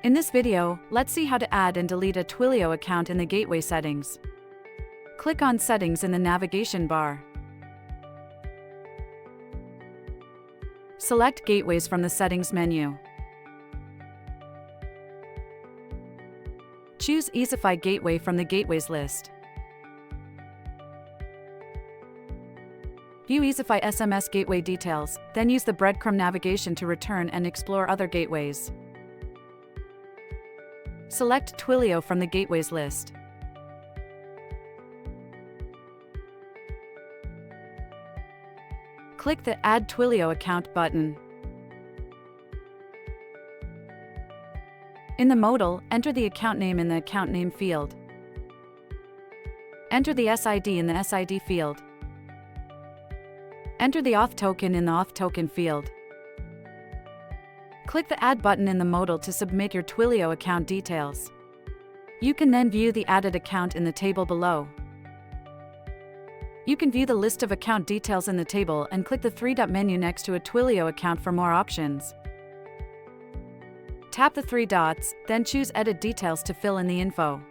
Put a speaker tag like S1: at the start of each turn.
S1: In this video, let's see how to add and delete a Twilio account in the gateway settings. Click on Settings in the navigation bar. Select Gateways from the Settings menu. Choose Easify Gateway from the Gateways list. View Easify SMS gateway details, then use the breadcrumb navigation to return and explore other gateways. Select Twilio from the Gateways list. Click the Add Twilio Account button. In the modal, enter the account name in the Account Name field. Enter the SID in the SID field. Enter the Auth Token in the Auth Token field. Click the Add button in the modal to submit your Twilio account details. You can then view the added account in the table below. You can view the list of account details in the table and click the three-dot menu next to a Twilio account for more options. Tap the three dots, then choose Edit Details to fill in the info.